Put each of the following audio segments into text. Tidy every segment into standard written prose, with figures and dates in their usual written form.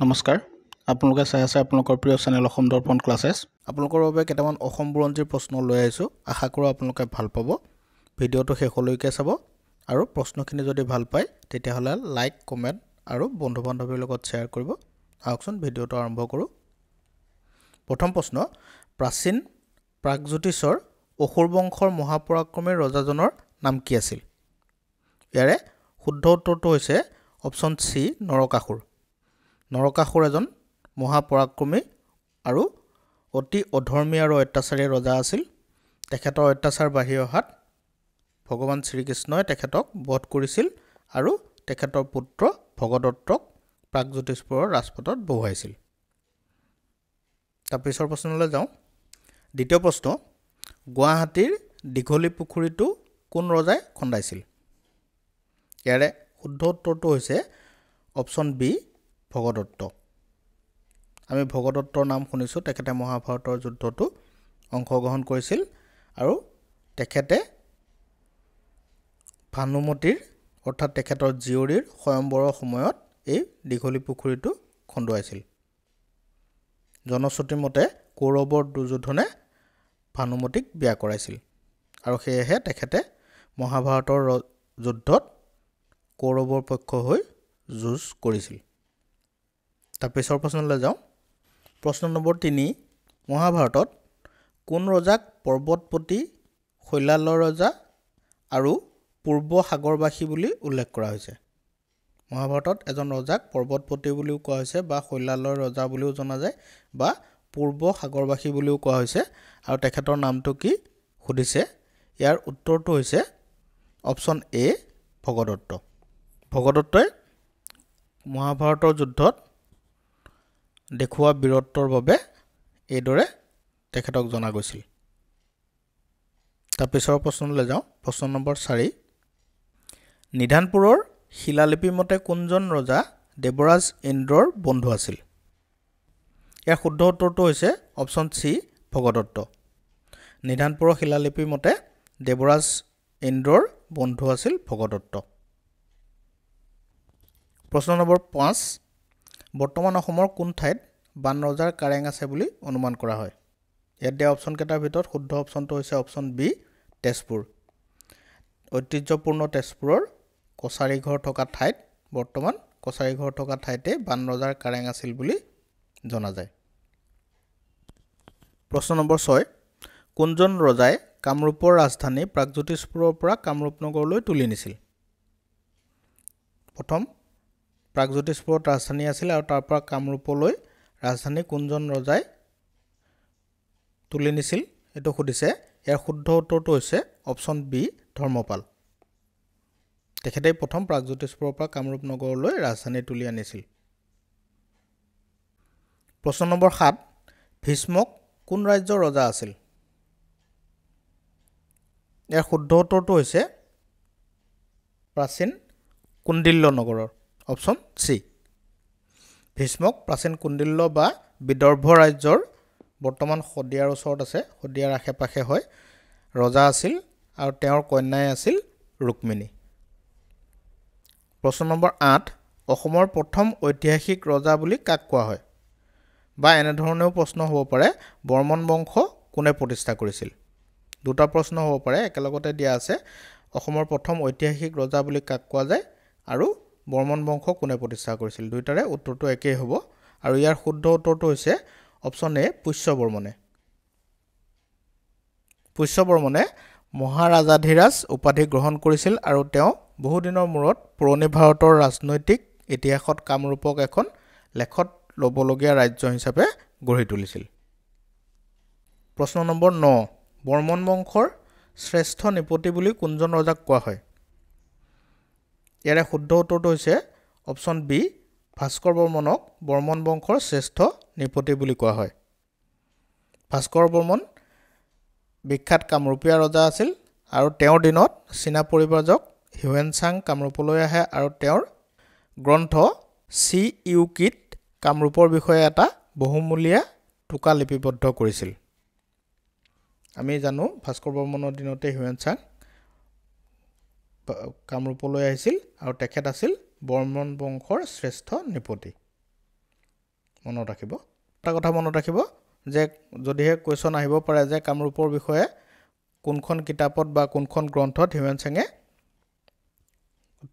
নমস্কাৰ আপোনালোকে চাই আছে আপোনালোকৰ প্ৰিয় চেনেল অসম দৰ্পণ ক্লাছেছ আপোনালোকৰ বাবে কেইটামান অসম বুৰঞ্জীৰ প্ৰশ্ন লৈ আহিছোঁ আশা কৰোঁ আপোনালোকে ভাল পাব ভিডিঅ'টো শেষলৈকে চাব আৰু প্ৰশ্নখিনি যদি ভাল পায় তেতিয়াহ'লে লাইক কমেণ্ট আৰু বন্ধু বান্ধৱীৰ লগত শ্বেয়াৰ কৰিব আহকচোন ভিডিঅ'টো আৰম্ভ কৰোঁ প্ৰথম প্ৰশ্ন প্ৰাচীন প্ৰাগজ্যোতিষৰ অসুৰ বংশৰ মহাপৰাক্ৰমী ৰজাজনৰ নাম কি আছিল ইয়াৰে শুদ্ধ উত্তৰটো হৈছে অপচন সি নৰকাসুৰ নৰকাসুৰ এজন মহাপৰাক্ৰমী আৰু অতি অধৰ্মী আৰু অত্যাচাৰী ৰজা আছিল তেখেতৰ অত্যাচাৰ বাঢ়ি অহাত ভগৱান শ্ৰীকৃষ্ণই তেখেতক বধ কৰিছিল আৰু তেখেতৰ পুত্ৰ ভগদত্তক প্ৰাগজ্যোতিষপুৰৰ ৰাজপাটত বহুৱাইছিল তাৰ পিছৰ প্ৰশ্নলৈ যাওঁ দ্বিতীয় প্ৰশ্ন গুৱাহাটীৰ দীঘলী পুখুৰীটো কোন ৰজাই খন্দাইছিল ইয়াৰে শুদ্ধ উত্তৰটো হৈছে অপচন বি ভগদত্ত আমি ভগদত্তৰ নাম শুনিছোঁ তেখেতে মহাভাৰতৰ যুদ্ধটো অংশগ্ৰহণ কৰিছিল আৰু তেখেতে ভানুমতীৰ অৰ্থাৎ তেখেতৰ জীয়ৰীৰ স্বয়ম্বৰৰ সময়ত এই দীঘলী পুখুৰীটো খন্দুৱাইছিল জনশ্ৰুতি মতে কৌৰৱৰ দুৰ্যোধনে ভানুমতীক বিয়া কৰাইছিল আৰু সেয়েহে তেখেতে মহাভাৰতৰ যুদ্ধত কৌৰৱৰ পক্ষ হৈ যুঁজ কৰিছিল তাৰ পিছৰ প্ৰশ্নলৈ যাওঁ প্ৰশ্ন নম্বৰ 3 মহাভাৰতত কোন ৰজাক পৰ্বতপতি শৈলালৰ ৰজা আৰু পূৰ্ব সাগৰবাসী বুলি উল্লেখ কৰা হৈছে মহাভাৰতত এজন ৰজাক পৰ্বতপতি বুলিও কোৱা হৈছে বা শৈলালৰ ৰজা বুলিও জনা যায় বা পূৰ্ব সাগৰবাসী বুলিও কোৱা হৈছে আৰু তেখেতৰ নামটো কি সুধিছে ইয়াৰ উত্তৰটো হৈছে অপচন এ ভগদত্ত ভগদত্তই মহাভাৰতৰ যুদ্ধত দেখুওৱা বীৰত্বৰ বাবে এইদৰে তেখেতক জনা গৈছিল তাৰ পিছৰ প্ৰশ্নলৈ যাওঁ প্ৰশ্ন নম্বৰ 4 নিধানপুৰৰ শিলালিপি মতে কোনজন ৰজা দেৱৰাজ ইন্দ্ৰৰ বন্ধু আছিল ইয়াৰ শুদ্ধ উত্তৰটো হৈছে অপচন সি ভগদত্ত নিধানপুৰৰ শিলালিপি মতে দেৱৰাজ ইন্দ্ৰৰ বন্ধু আছিল ভগদত্ত প্ৰশ্ন নম্বৰ 5 বৰ্তমান অসমৰ কোন ঠাইত বান ৰজাৰ কাৰেং আছে বুলি অনুমান কৰা হয় ইয়াত দিয়া অপচন কেইটাৰ ভিতৰত শুদ্ধ অপচনটো হৈছে অপচন বি তেজপুৰ ঐতিহ্যপূৰ্ণ তেজপুৰৰ কছাৰীঘৰ থকা ঠাইত বৰ্তমান কছাৰীঘৰ থকা ঠাইতে বান ৰজাৰ কাৰেং আছিল বুলি জনা যায় প্ৰশ্ন নম্বৰ 6 কোনজন ৰজাই কামৰূপৰ ৰাজধানী প্ৰাগজ্যোতিষপুৰৰ পৰা কামৰূপ নগৰলৈ তুলি নিছিল প্ৰথম প্ৰাগজ্যোতিষপুৰত ৰাজধানী আছিল আৰু তাৰ পৰা কামৰূপলৈ ৰাজধানী কোনজন ৰজাই তুলি নিছিল এটো সুধিছে ইয়াৰ শুদ্ধ উত্তৰটো হৈছে অপচন বি ধৰ্মপাল তেখেতে প্ৰথম প্ৰাগজ্যোতিষপুৰৰ পৰা কামৰূপ নগৰলৈ ৰাজধানী তুলি আনিছিল প্ৰশ্ন নম্বৰ 7 ভীষ্মক কোন ৰাজ্যৰ ৰজা আছিল ইয়াৰ শুদ্ধ উত্তৰটো হৈছে প্ৰাচীন কুণ্ডিল্য নগৰৰ অপচন সি ভীষ্মক প্ৰাচীন কুণ্ডিল্য বা বিদৰ্ভ ৰাজ্যৰ বৰ্তমান শদিয়াৰ ওচৰত আছে শদিয়াৰ আশে-পাশে হয় ৰজা আছিল আৰু তেওঁৰ কন্যাই আছিল ৰুক্মিণী প্ৰশ্ন নম্বৰ 8 অসমৰ প্ৰথম ঐতিহাসিক ৰজা বুলি কাক কোৱা হয় বা এনে ধৰণেও প্ৰশ্ন হ'ব পাৰে বৰ্মন বংশ কোনে প্ৰতিষ্ঠা কৰিছিল দুটা প্ৰশ্ন হ'ব পাৰে একেলগতে দিয়া আছে অসমৰ প্ৰথম ঐতিহাসিক ৰজা বুলি কাক কোৱা যায় আৰু বৰ্মন বংশ কোনে প্ৰতিষ্ঠা কৰিছিল দুইটাৰে উত্তৰটো একেই হ'ব আৰু ইয়াৰ শুদ্ধ উত্তৰটো হৈছে অপচন এ পুষ্যবৰ্মনে মহাৰাজাধিৰাজ উপাধি গ্ৰহণ কৰিছিল আৰু তেওঁ বহুদিনৰ মূৰত পুৰণি ভাৰতৰ ৰাজনৈতিক ইতিহাসত কামৰূপক এখন লেখত ল'বলগীয়া ৰাজ্য হিচাপে গঢ়ি তুলিছিল প্ৰশ্ন নম্বৰ 9 বৰ্মন বংশৰ শ্ৰেষ্ঠ নিপতি বুলি কোনজন ৰজাক কোৱা হয় ইয়াৰে শুদ্ধ উত্তৰটো হৈছে অপচন বি ভাস্কৰ বৰ্মনক বৰ্মন বংশৰ শ্ৰেষ্ঠ নিপতি বুলি কোৱা হয় ভাস্কৰ বৰ্মন বিখ্যাত কামৰূপীয়া ৰজা আছিল আৰু তেওঁৰ দিনত চীনা পৰিব্ৰাজক হিউৱেনচাং কামৰূপলৈ আহে আৰু তেওঁৰ গ্ৰন্থ চি ইউকিত কামৰূপৰ বিষয়ে এটা বহুমূলীয়া টোকা লিপিবদ্ধ কৰিছিল আমি জানো ভাস্কৰ বৰ্মনৰ দিনতে হিউৱেনচাং কামৰূপলৈ আহিছিল আৰু তেখেত আছিল বৰ্মন বংশৰ শ্ৰেষ্ঠ নিপতি মনত ৰাখিব এটা কথা মনত ৰাখিব যে যদিহে কোৱেশ্চন আহিব পাৰে যে কামৰূপৰ বিষয়ে কোনখন কিতাপত বা কোনখন গ্ৰন্থত হিউমেন চাঙে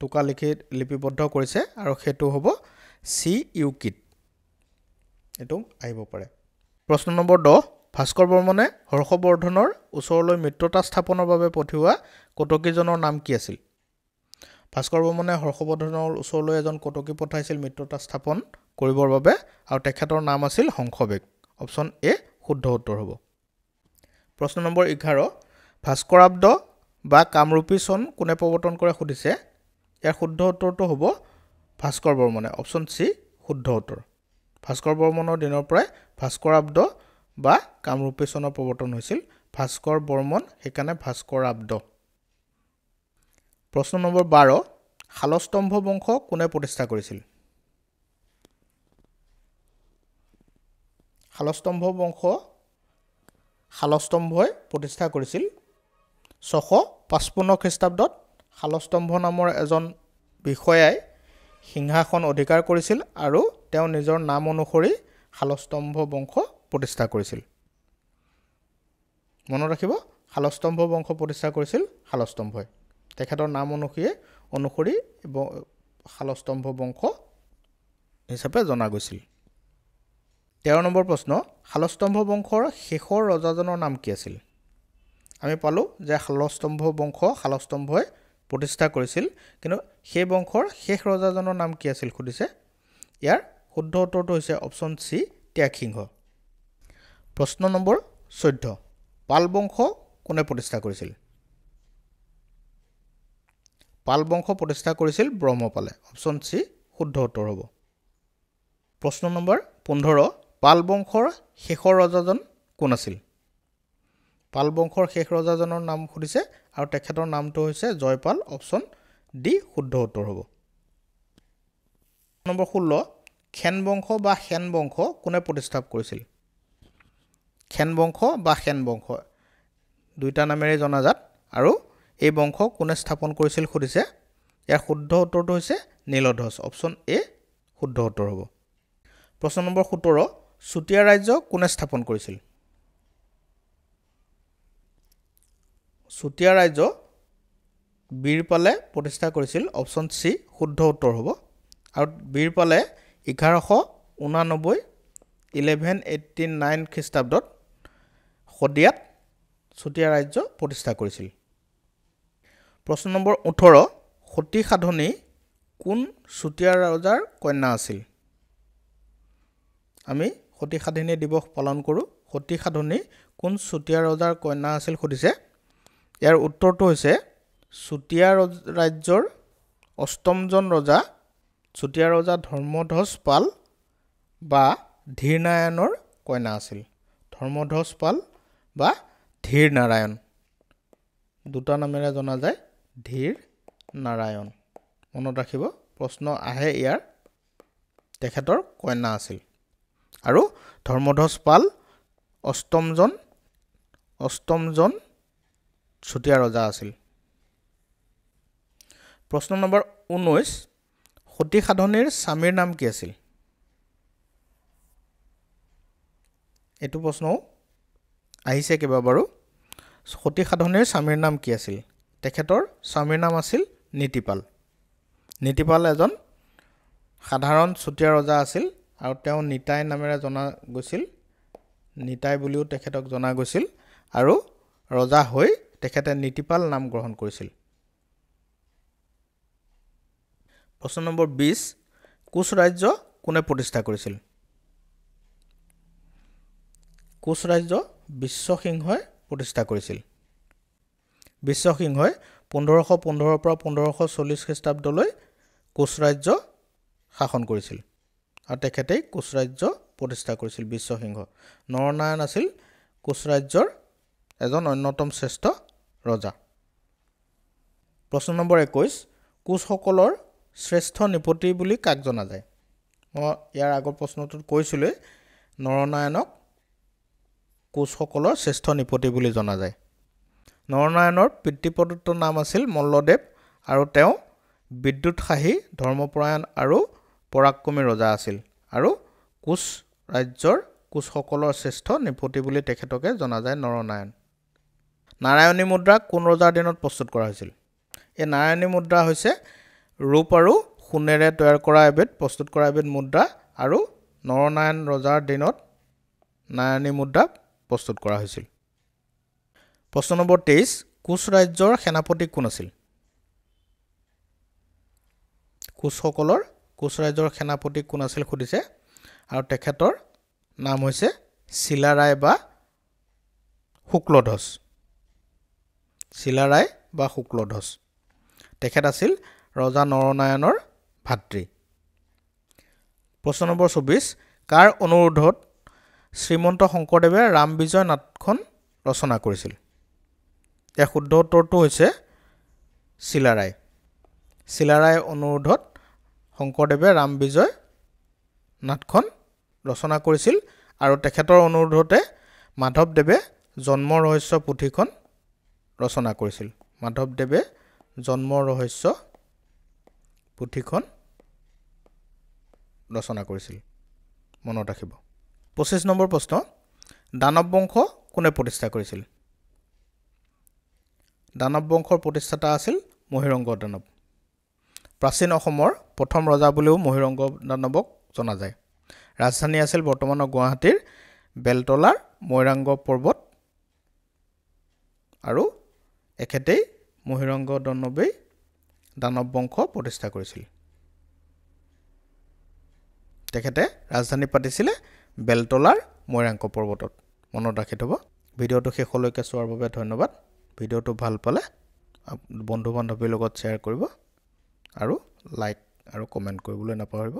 টোকা লিখি লিপিবদ্ধ কৰিছে আৰু সেইটো হ'ব চি ইউকিড এটো আহিব পাৰে প্ৰশ্ন নম্বৰ 10 ভাস্কৰ বৰ্মনে হৰ্ষবৰ্ধনৰ ওচৰলৈ মিত্ৰতা স্থাপনৰ বাবে পঠিওৱা কটকীজনৰ নাম কি আছিল ভাস্কৰ বৰ্মনে হৰ্ষবৰ্ধনৰ ওচৰলৈ এজন কটকী পঠাইছিল মিত্ৰতা স্থাপন কৰিবৰ বাবে আৰু তেখেতৰ নাম আছিল হংসবেগ অপচন এ শুদ্ধ উত্তৰ হ'ব প্ৰশ্ন নম্বৰ 11 ভাস্কৰাব্দ বা কামৰূপী চন কোনে প্ৰৱৰ্তন কৰে সুধিছে ইয়াৰ শুদ্ধ উত্তৰটো হ'ব ভাস্কৰ বৰ্মনে অপচন সি শুদ্ধ উত্তৰ ভাস্কৰ বৰ্মনৰ দিনৰ পৰাই ভাস্কৰাব্দ বা কামৰূপী চনৰ প্ৰৱৰ্তন হৈছিল ভাস্কৰ বৰ্মন সেইকাৰণে ভাস্কৰাব্দ প্ৰশ্ন নম্বৰ 12 শালস্তম্ভ বংশ কোনে প্ৰতিষ্ঠা কৰিছিল শালস্তম্ভ বংশ শালস্তম্ভই প্ৰতিষ্ঠা কৰিছিল 655 খ্ৰীষ্টাব্দত শালস্তম্ভ নামৰ এজন বিষয়াই সিংহাসন অধিকাৰ কৰিছিল আৰু তেওঁ নিজৰ নাম অনুসৰি শালস্তম্ভ বংশ প্ৰতিষ্ঠা কৰিছিল মনত ৰাখিব শালস্তম্ভ বংশ প্ৰতিষ্ঠা কৰিছিল শালস্তম্ভই তেখেতৰ নাম অনুসৰি শালস্তম্ভ বংশ হিচাপে জনা গৈছিল 13 নম্বৰ প্ৰশ্ন শালস্তম্ভ বংশৰ শেষৰ ৰজাজনৰ নাম কি আছিল আমি পালো যে শালস্তম্ভ বংশ শালস্তম্ভই প্ৰতিষ্ঠা কৰিছিল কিন্তু সেই বংশৰ শেষ ৰজাজনৰ নাম কি আছিল সুধিছে ইয়াৰ শুদ্ধ উত্তৰটো হৈছে অপচন সি ত্যাগসিংহ প্ৰশ্ন নম্বৰ 14 পাল বংশ কোনে প্ৰতিষ্ঠা কৰিছিল পাল বংশ প্ৰতিষ্ঠা কৰিছিল ব্ৰহ্মপালে অপচন সি শুদ্ধ উত্তৰ হ'ব প্ৰশ্ন নম্বৰ 15 পাল বংশৰ শেষৰ ৰজাজন কোন আছিল পাল বংশৰ শেষ ৰজাজনৰ নাম সুধিছে আৰু তেখেতৰ নামটো হৈছে জয়পাল অপচন ডি শুদ্ধ উত্তৰ হ'ব নম্বৰ 16 খেন বংশ বা সেন বংশ কোনে প্ৰতিষ্ঠা কৰিছিল খেন বংশ বা সেন বংশ দুইটা নামেৰে জনাজাত আৰু এই বংশ কোনে স্থাপন কৰিছিল সুধিছে ইয়াৰ শুদ্ধ উত্তৰটো হৈছে নীলধ্বজ অপচন এ শুদ্ধ উত্তৰ হ'ব প্ৰশ্ন নম্বৰ 17 চুতীয়া ৰাজ্য কোনে স্থাপন কৰিছিল চুতীয়া ৰাজ্য বীৰপালে প্ৰতিষ্ঠা কৰিছিল অপচন সি শুদ্ধ উত্তৰ হ'ব আৰু বীৰপালে 1189 খ্ৰীষ্টাব্দত শদিয়াত চুতীয়া ৰাজ্য প্ৰতিষ্ঠা কৰিছিল প্ৰশ্ন নম্বৰ 18 সতী সাধনী কোন চুতীয়া ৰজাৰ কন্যা আছিল আমি সতী সাধনী দিৱস পালন কৰোঁ সতী সাধনী কোন চুতীয়া ৰজাৰ কন্যা আছিল সুধিছে ইয়াৰ উত্তৰটো হৈছে চুতীয়া ৰাজ্যৰ অষ্টমজন ৰজা চুতীয়া ৰজা ধৰ্মধ্বজ পাল বা ধীৰ নাৰায়ণৰ কন্যা আছিল ধৰ্মধ্বজ পাল বা ধীৰ নাৰায়ণ দুটা নামেৰে জনা যায় ধীৰ নাৰায়ণ মনত ৰাখিব প্ৰশ্ন আহে ইয়াৰ তেখেতৰ কন্যা আছিল আৰু ধৰ্মধ্বজ পাল অষ্টমজন চুতীয়া ৰজা আছিল প্ৰশ্ন নম্বৰ 19 সতী সাধনীৰ স্বামীৰ নাম কি আছিল এইটো প্ৰশ্নও আহিছে কেইবাবাৰো সতী সাধনীৰ স্বামীৰ নাম কি আছিল তেখেতৰ স্বামীৰ নাম আছিল নীতিপাল এজন সাধাৰণ চুতীয়া ৰজা আছিল আৰু তেওঁ নিতাই নামেৰে জনা গৈছিল নিতাই বুলিও তেখেতক জনা গৈছিল আৰু ৰজা হৈ তেখেতে নীতিপাল নাম গ্ৰহণ কৰিছিল প্ৰশ্ন নম্বৰ 20 কোচ ৰাজ্য কোনে প্ৰতিষ্ঠা কৰিছিল কোচ ৰাজ্য বিশ্বসিংহই প্ৰতিষ্ঠা কৰিছিল বিশ্বসিংহই 1515 পৰা 1540 খ্ৰীষ্টাব্দলৈ কোচ ৰাজ্য শাসন কৰিছিল আৰু তেখেতেই কোচ ৰাজ্য প্ৰতিষ্ঠা কৰিছিল বিশ্বসিংহ নৰনাৰায়ণ আছিল কোচ ৰাজ্যৰ এজন অন্যতম শ্ৰেষ্ঠ ৰজা প্ৰশ্ন নম্বৰ 21 কোচসকলৰ শ্ৰেষ্ঠ নিপতি বুলি কাক জনা যায় মই ইয়াৰ আগৰ প্ৰশ্নটোত কৈছিলো নৰনাৰায়ণক কোচসকলৰ শ্ৰেষ্ঠ নিপতি বুলি জনা যায় নৰনাৰায়ণৰ পিতৃপ্ৰদত্ত নাম আছিল মল্লদেৱ আৰু তেওঁ বিদ্যুৎসাহী ধৰ্মপৰায়ণ আৰু পৰাক্ৰমী ৰজা আছিল আৰু কোচ ৰাজ্যৰ কোচসকলৰ শ্ৰেষ্ঠ নৃপতি বুলি তেখেতকে জনা যায় নৰনাৰায়ণ। নাৰায়ণী মুদ্ৰা কোন ৰজাৰ দিনত প্ৰস্তুত কৰা হৈছিল? এই নাৰায়ণী মুদ্ৰা হৈছে ৰূপ আৰু সোণেৰে তৈয়াৰ কৰা প্ৰস্তুত কৰা এবিধ মুদ্ৰা আৰু নৰনাৰায়ণ ৰজাৰ দিনত নাৰায়ণী মুদ্ৰা প্ৰস্তুত কৰা হৈছিল। প্ৰশ্ন নম্বৰ 23, কোচ ৰাজ্যৰ সেনাপতি কোন আছিল? কোচ ৰাজ্যৰ সেনাপতি কোন আছিল সুধিছে আৰু তেখেতৰ নাম হৈছে চিলাৰায় বা শুক্লধ্বজ। চিলাৰায় বা শুক্লধ্বজ। তেখেত আছিল ৰজা নৰনাৰায়ণৰ ভাতৃ। প্ৰশ্ন নম্বৰ 24, কাৰ অনুৰোধত শ্ৰীমন্ত শংকৰদেৱে ৰামবিজয় নাটখন ৰচনা কৰিছিল? ইয়াৰ শুদ্ধ উত্তৰটো হৈছে চিলাৰায়। চিলাৰায় অনুৰোধত শংকৰদেৱে ৰামবিজয় নাটখন ৰচনা কৰিছিল আৰু তেখেতৰ অনুৰোধতে মাধৱদেৱে জন্ম ৰহস্য পুথিখন ৰচনা কৰিছিল। মাধৱদেৱে জন্ম ৰহস্য পুথিখন ৰচনা কৰিছিল। মনত ৰাখিব। 25 নম্বৰ প্ৰশ্ন, দানৱ বংশ কোনে প্ৰতিষ্ঠা কৰিছিল? দানৱ বংশৰ প্ৰতিষ্ঠাতা আছিল মহিৰংগ দানৱ। প্ৰাচীন অসমৰ প্ৰথম ৰজা বুলিও মহিৰংগ দানৱক জনা যায়। ৰাজধানী আছিল বৰ্তমানৰ গুৱাহাটীৰ বেলতলাৰ মৈৰাংগ পৰ্বত আৰু এখেতেই মহিৰংগ দানৱেই দানৱ বংশ প্ৰতিষ্ঠা কৰিছিল। তেখেতে ৰাজধানী পাতিছিলে বেলতলাৰ মৈৰাংগ পৰ্বতত। মনত ৰাখি থ'ব। ভিডিঅ'টো শেষলৈকে চোৱাৰ বাবে ধন্যবাদ। ভিডিঅ'টো ভাল পালে বন্ধু বান্ধৱীৰ লগত শ্বেয়াৰ কৰিব আৰু লাইক আৰু কমেণ্ট কৰিবলৈ নাপাহৰিব।